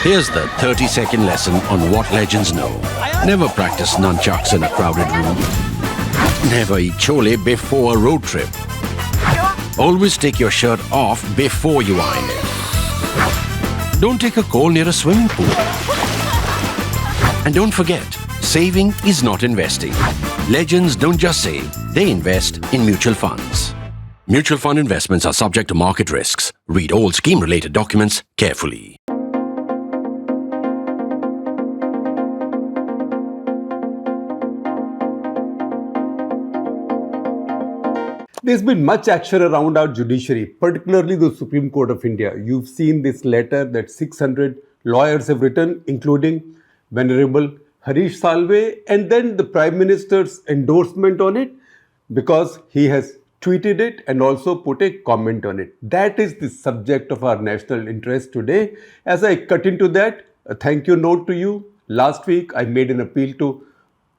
Here's the 30-second lesson on what legends know. Never practice nunchucks in a crowded room. Never eat chole before a road trip. Always take your shirt off before you iron it. Don't take a call near a swimming pool. And don't forget, saving is not investing. Legends don't just save, they invest in mutual funds. Mutual fund investments are subject to market risks. Read all scheme-related documents carefully. There's been much action around our judiciary, particularly the Supreme Court of India. You've seen this letter that 600 lawyers have written, including Venerable Harish Salve, and then the Prime Minister's endorsement on it because he has tweeted it and also put a comment on it. That is the subject of our national interest today. As I cut into that, a thank you note to you. Last week, I made an appeal to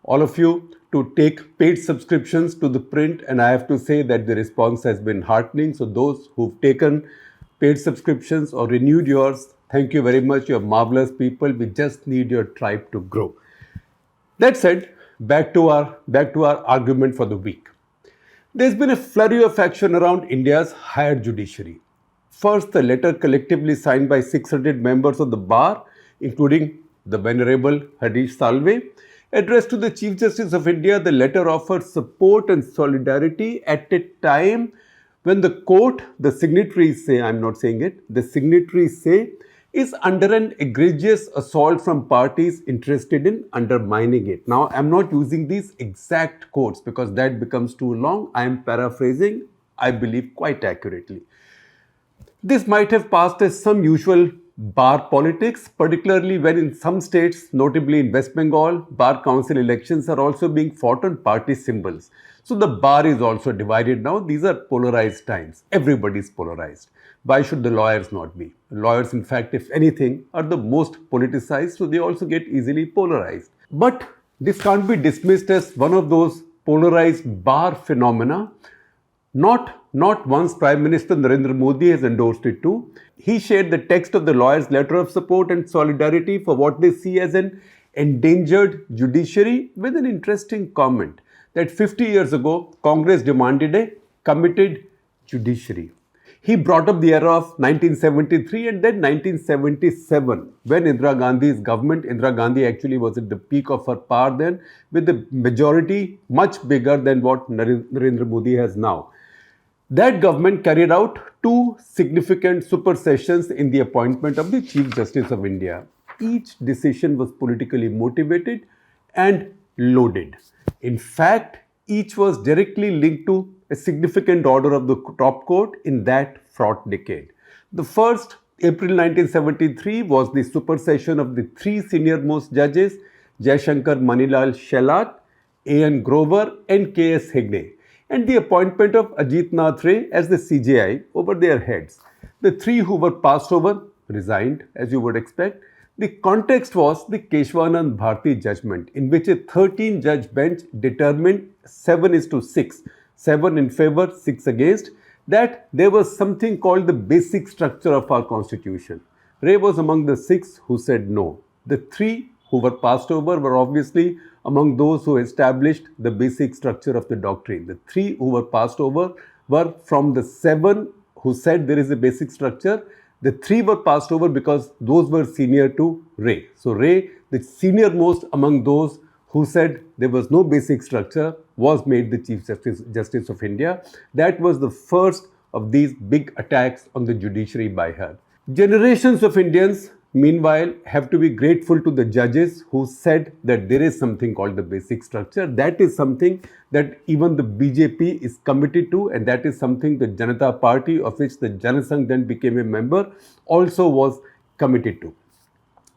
all of you to take paid subscriptions to the print, and I have to say that the response has been heartening. So those who've taken paid subscriptions or renewed yours, thank you very much. You're marvelous people. We just need your tribe to grow. That said, back to our argument for the week. There's been a flurry of action around India's higher judiciary. First, the letter collectively signed by 600 members of the bar, including the Venerable Harish Salve, addressed to the Chief Justice of India. The letter offers support and solidarity at a time when the court, the signatories say, I'm not saying it, the signatories say, is under an egregious assault from parties interested in undermining it. Now, I'm not using these exact quotes because that becomes too long. I am paraphrasing, I believe, quite accurately. This might have passed as some usual bar politics, particularly when in some states, notably in West Bengal, bar council elections are also being fought on party symbols. So the bar is also divided now. These are polarized times. Everybody is polarized. Why should the lawyers not be? Lawyers, in fact, if anything, are the most politicized, so they also get easily polarized. But this can't be dismissed as one of those polarized bar phenomena. Not once Prime Minister Narendra Modi has endorsed it too. He shared the text of the lawyers' letter of support and solidarity for what they see as an endangered judiciary with an interesting comment that 50 years ago, Congress demanded a committed judiciary. He brought up the era of 1973 and then 1977 when Indira Gandhi's government, Indira Gandhi actually was at the peak of her power then with the majority much bigger than what Narendra Modi has now. That government carried out two significant supersessions in the appointment of the Chief Justice of India. Each decision was politically motivated and loaded. In fact, each was directly linked to a significant order of the top court in that fraught decade. The first, April 1973, was the supersession of the three senior-most judges, Jaishankar Manilal Shelat, A.N. Grover and K.S. Hegde, and the appointment of Ajit Nath Ray as the CJI over their heads. The three who were passed over resigned, as you would expect. The context was the Keshwanand Bharti judgment, in which a 13-judge bench determined 7:6, 7 in favor, 6 against, that there was something called the basic structure of our constitution. Ray was among the 6 who said no. The 3 who were passed over were obviously among those who established the basic structure of the doctrine. The 3 who were passed over were from the 7 who said there is a basic structure. The 3 were passed over because those were senior to Ray. So Ray, the senior most among those who said there was no basic structure, was made the Chief Justice of India. That was the first of these big attacks on the judiciary by her. Generations of Indians, meanwhile, have to be grateful to the judges who said that there is something called the basic structure. That is something that even the BJP is committed to, and that is something the Janata Party, of which the Janasangh then became a member, also was committed to.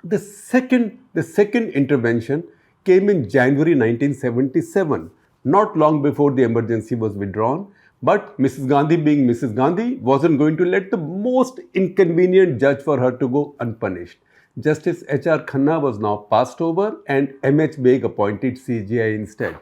The second intervention came in January 1977, not long before the emergency was withdrawn. But Mrs. Gandhi, being Mrs. Gandhi, wasn't going to let the most inconvenient judge for her to go unpunished. Justice H.R. Khanna was now passed over and M.H. Beg appointed CJI instead.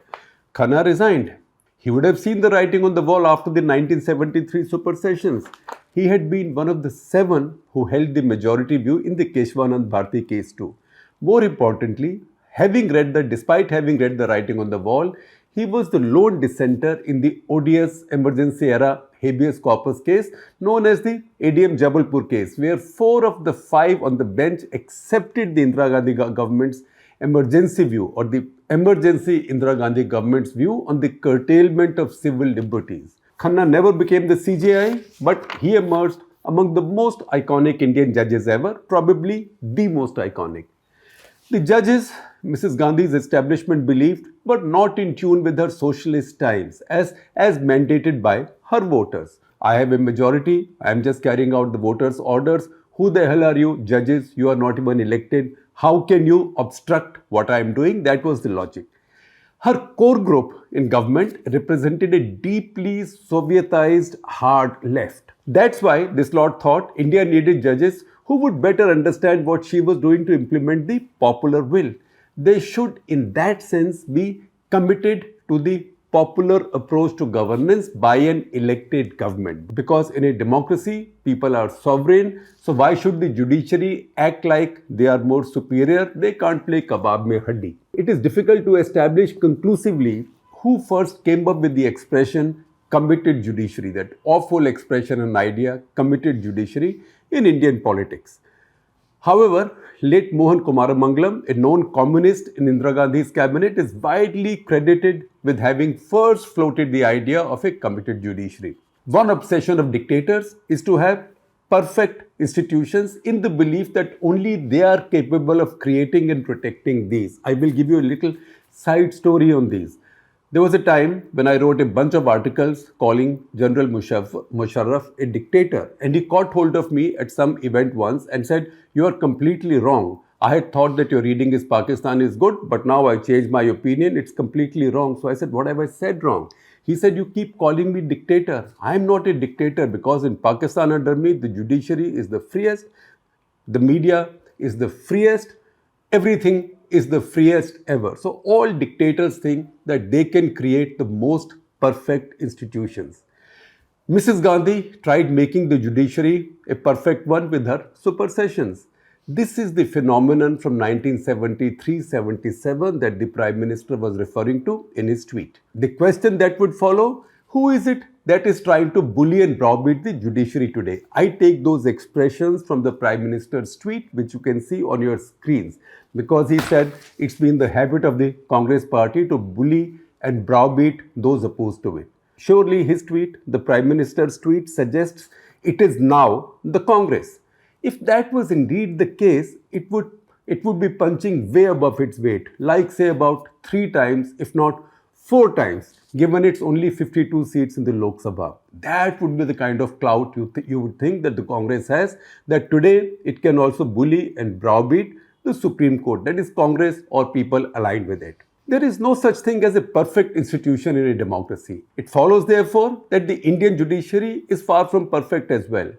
Khanna resigned. He would have seen the writing on the wall after the 1973 supersessions. He had been one of the 7 who held the majority view in the Keshwanand Bharti case too. More importantly, despite having read the writing on the wall, he was the lone dissenter in the odious emergency era habeas corpus case known as the ADM Jabalpur case, where 4 of the 5 on the bench accepted the Indira Gandhi government's emergency view, or the emergency Indira Gandhi government's view on the curtailment of civil liberties. Khanna never became the CJI, but he emerged among the most iconic Indian judges ever, probably the most iconic. The judges, Mrs. Gandhi's establishment believed, were not in tune with her socialist times as mandated by her voters. I have a majority, I am just carrying out the voters' orders. Who the hell are you, judges? You are not even elected. How can you obstruct what I am doing? That was the logic. Her core group in government represented a deeply Sovietized hard left. That's why this lord thought India needed judges who would better understand what she was doing to implement the popular will. They should, in that sense, be committed to the popular approach to governance by an elected government. Because in a democracy, people are sovereign. So why should the judiciary act like they are more superior? They can't play kebab mein haddi. It is difficult to establish conclusively who first came up with the expression committed judiciary, that awful expression and idea, committed judiciary, in Indian politics. However, late Mohan Kumaramangalam, a known communist in Indira Gandhi's cabinet, is widely credited with having first floated the idea of a committed judiciary. One obsession of dictators is to have perfect institutions in the belief that only they are capable of creating and protecting these. I will give you a little side story on these. There was a time when I wrote a bunch of articles calling General Musharraf a dictator, and he caught hold of me at some event once and said, "You are completely wrong. I had thought that your reading is Pakistan is good, but now I changed my opinion. It's completely wrong." So I said, "What have I said wrong?" He said, "You keep calling me dictator. I am not a dictator because in Pakistan under me, the judiciary is the freest, the media is the freest, everything is the freest ever." So all dictators think that they can create the most perfect institutions. Mrs. Gandhi tried making the judiciary a perfect one with her supersessions. This is the phenomenon from 1973-77 that the Prime Minister was referring to in his tweet. The question that would follow, who is it that is trying to bully and browbeat the judiciary today? I take those expressions from the Prime Minister's tweet, which you can see on your screens, because he said it's been the habit of the Congress party to bully and browbeat those opposed to it. Surely his tweet, the Prime Minister's tweet, suggests it is now the Congress. If that was indeed the case, it would be punching way above its weight, like say about 3 times, if not 4 times, given its only 52 seats in the Lok Sabha. That would be the kind of clout you would think that the Congress has, that today it can also bully and browbeat the Supreme Court, that is Congress or people aligned with it. There is no such thing as a perfect institution in a democracy. It follows, therefore, that the Indian judiciary is far from perfect as well.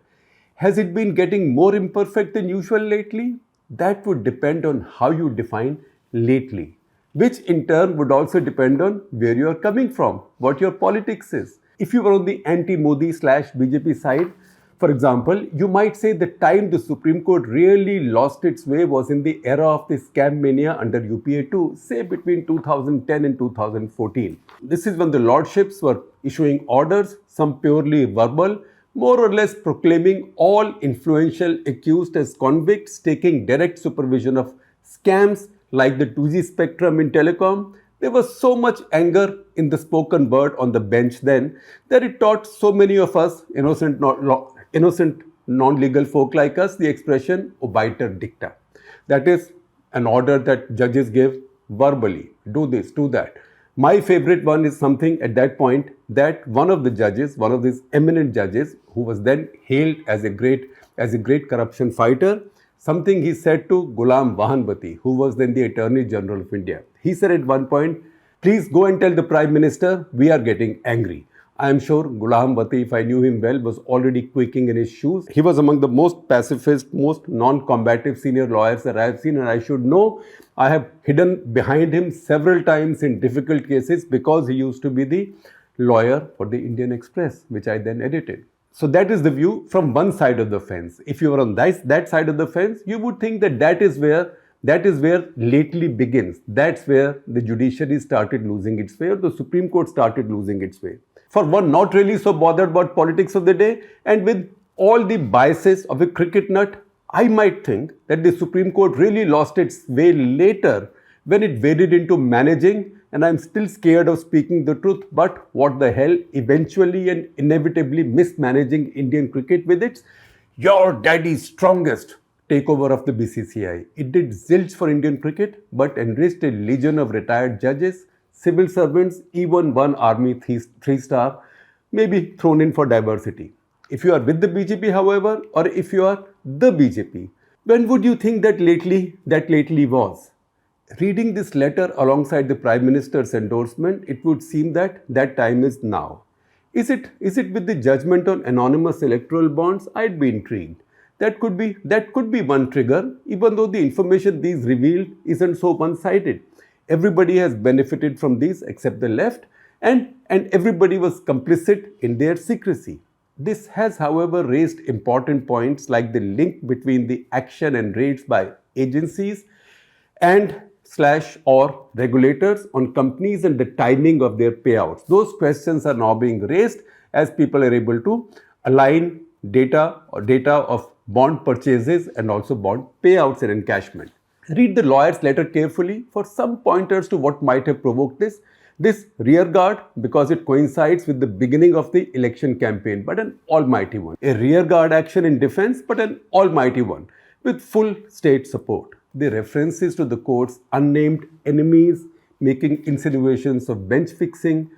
Has it been getting more imperfect than usual lately? That would depend on how you define lately, which in turn would also depend on where you are coming from, what your politics is. If you were on the anti-Modi/BJP side, for example, you might say the time the Supreme Court really lost its way was in the era of the scam mania under UPA 2, say between 2010 and 2014. This is when the lordships were issuing orders, some purely verbal, more or less proclaiming all influential accused as convicts taking direct supervision of scams like the 2G spectrum in telecom. There was so much anger in the spoken word on the bench then that it taught so many of us, innocent non-legal folk like us, the expression obiter dicta. That is an order that judges give verbally. Do this, do that. My favorite one is something at that point that one of the judges, one of these eminent judges, who was then hailed as a great corruption fighter, something he said to Ghulam Vahanbati, who was then the Attorney General of India. He said at one point, "Please go and tell the Prime Minister we are getting angry." I am sure Ghulam Vati, if I knew him well, was already quaking in his shoes. He was among the most pacifist, most non-combative senior lawyers that I have seen, and I should know I have hidden behind him several times in difficult cases because he used to be the lawyer for the Indian Express, which I then edited. So that is the view from one side of the fence. If you are on that side of the fence, you would think that that is where lately begins. That's where the judiciary started losing its way, or the Supreme Court started losing its way. For one not really so bothered about politics of the day, and with all the biases of a cricket nut, I might think that the Supreme Court really lost its way later when it waded into managing, and I'm still scared of speaking the truth, but what the hell, eventually and inevitably mismanaging Indian cricket with its "your daddy's strongest" takeover of the BCCI. It did zilch for Indian cricket, but enriched a legion of retired judges, civil servants, even one army three-star, maybe thrown in for diversity. If you are with the BJP, however, or if you are the BJP, when would you think that lately was? Reading this letter alongside the Prime Minister's endorsement, it would seem that that time is now. Is it with the judgment on anonymous electoral bonds? I'd be intrigued. That could be one trigger, even though the information these revealed isn't so one-sided. Everybody has benefited from these except the left, and everybody was complicit in their secrecy. This has, however, raised important points like the link between the action and raids by agencies and or regulators on companies and the timing of their payouts. Those questions are now being raised as people are able to align data of bond purchases and also bond payouts and encashment. Read the lawyer's letter carefully for some pointers to what might have provoked this rearguard, because it coincides with the beginning of the election campaign, but an almighty one. A rearguard action in defense, but an almighty one, with full state support. The references to the court's unnamed enemies, making insinuations of bench fixing,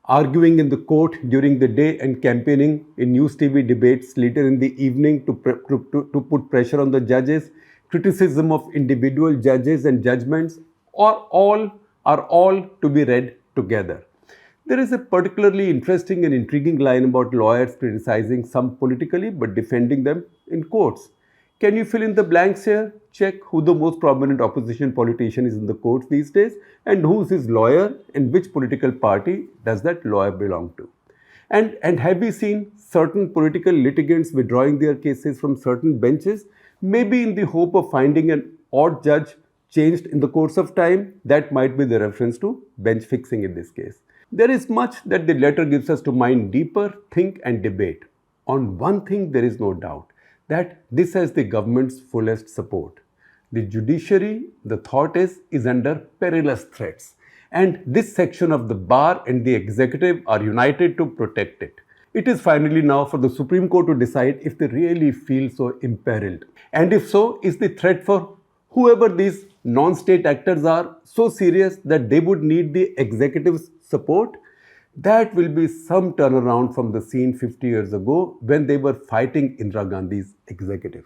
arguing in the court during the day and campaigning in news TV debates later in the evening to put pressure on the judges, criticism of individual judges and judgments, are all to be read together. There is a particularly interesting and intriguing line about lawyers criticizing some politically but defending them in courts. Can you fill in the blanks here? Check who the most prominent opposition politician is in the courts these days, and who is his lawyer, and which political party does that lawyer belong to. And have we seen certain political litigants withdrawing their cases from certain benches, maybe in the hope of finding an odd judge changed in the course of time? That might be the reference to bench fixing in this case. There is much that the letter gives us to mind deeper, think and debate. On one thing there is no doubt, that this has the government's fullest support. The judiciary, the thought is under perilous threats, and this section of the bar and the executive are united to protect it. It is finally now for the Supreme Court to decide if they really feel so imperiled. And if so, is the threat for whoever these non-state actors are so serious that they would need the executive's support? That will be some turnaround from the scene 50 years ago when they were fighting Indira Gandhi's executive.